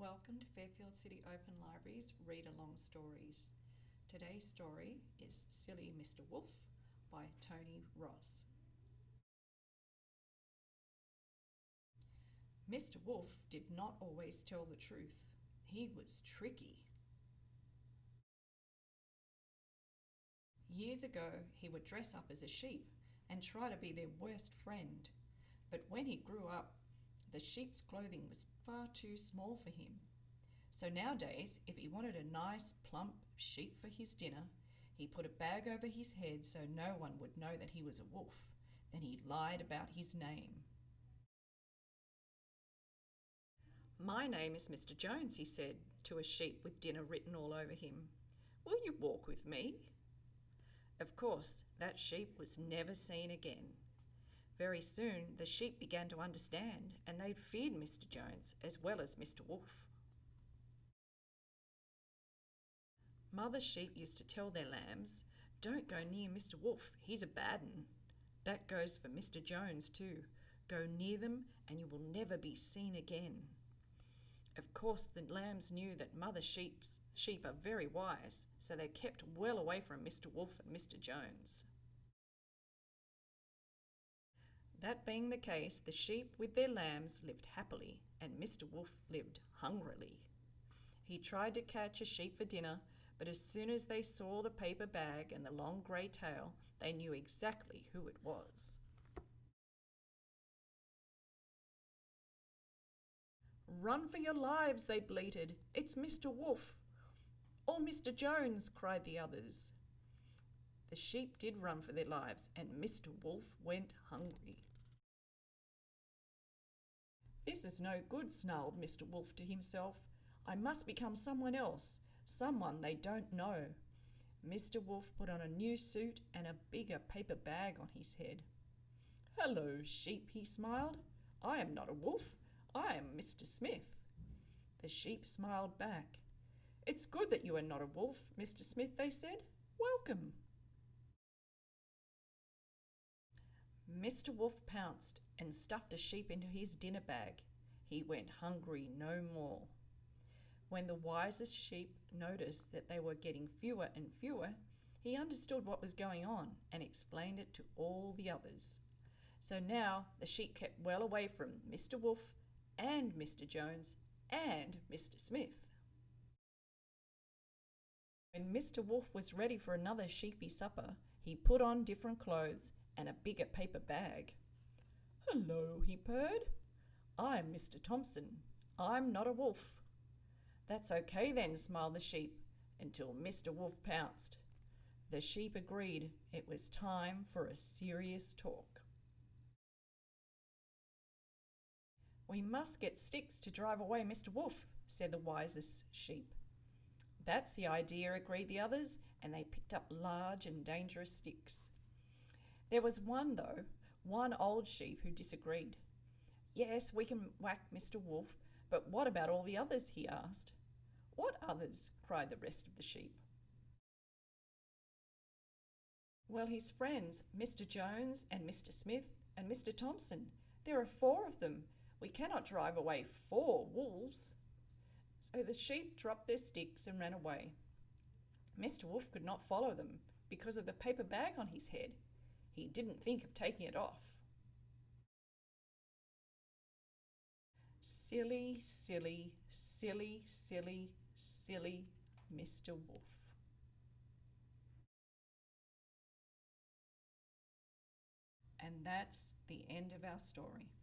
Welcome to Fairfield City Open Library's Read Along Stories. Today's story is Silly Mr. Wolf by Tony Ross. Mr. Wolf did not always tell the truth. He was tricky. Years ago, he would dress up as a sheep and try to be their worst friend. But when he grew up, the sheep's clothing was far too small for him. So nowadays, if he wanted a nice, plump sheep for his dinner, he put a bag over his head so no one would know that he was a wolf. Then he lied about his name. "My name is Mr. Jones," he said to a sheep with dinner written all over him. "Will you walk with me?" Of course, that sheep was never seen again. Very soon, the sheep began to understand, and they feared Mr. Jones as well as Mr. Wolf. Mother sheep used to tell their lambs, "Don't go near Mr. Wolf, he's a bad 'un." That goes for Mr. Jones too. Go near them and you will never be seen again. Of course, the lambs knew that mother sheep are very wise, so they kept well away from Mr. Wolf and Mr. Jones. That being the case, the sheep with their lambs lived happily and Mr. Wolf lived hungrily. He tried to catch a sheep for dinner, but as soon as they saw the paper bag and the long grey tail, they knew exactly who it was. "Run for your lives," they bleated. "It's Mr. Wolf." "Or Mr. Jones," cried the others. The sheep did run for their lives, and Mr. Wolf went hungry. "This is no good," snarled Mr. Wolf to himself. "I must become someone else, someone they don't know." Mr. Wolf put on a new suit and a bigger paper bag on his head. "Hello, sheep," he smiled. "I am not a wolf. I am Mr. Smith." The sheep smiled back. "It's good that you are not a wolf, Mr. Smith," they said. "Welcome." Mr. Wolf pounced and stuffed a sheep into his dinner bag. He went hungry no more. When the wisest sheep noticed that they were getting fewer and fewer, he understood what was going on and explained it to all the others. So now the sheep kept well away from Mr. Wolf and Mr. Jones and Mr. Smith. When Mr. Wolf was ready for another sheepy supper, he put on different clothes and a bigger paper bag. "Hello," he purred. "I'm Mr. Thompson. I'm not a wolf." "That's okay then," smiled the sheep, until Mr. Wolf pounced. The sheep agreed it was time for a serious talk. "We must get sticks to drive away Mr. Wolf," said the wisest sheep. "That's the idea," agreed the others, and they picked up large and dangerous sticks. There was one old sheep who disagreed. "Yes, we can whack Mr. Wolf, but what about all the others?" he asked. "What others?" cried the rest of the sheep. "Well, his friends, Mr. Jones and Mr. Smith and Mr. Thompson. There are 4 of them. We cannot drive away 4 wolves." So the sheep dropped their sticks and ran away. Mr. Wolf could not follow them because of the paper bag on his head. He didn't think of taking it off. Silly, silly, silly, silly, silly Mr. Wolf. And that's the end of our story.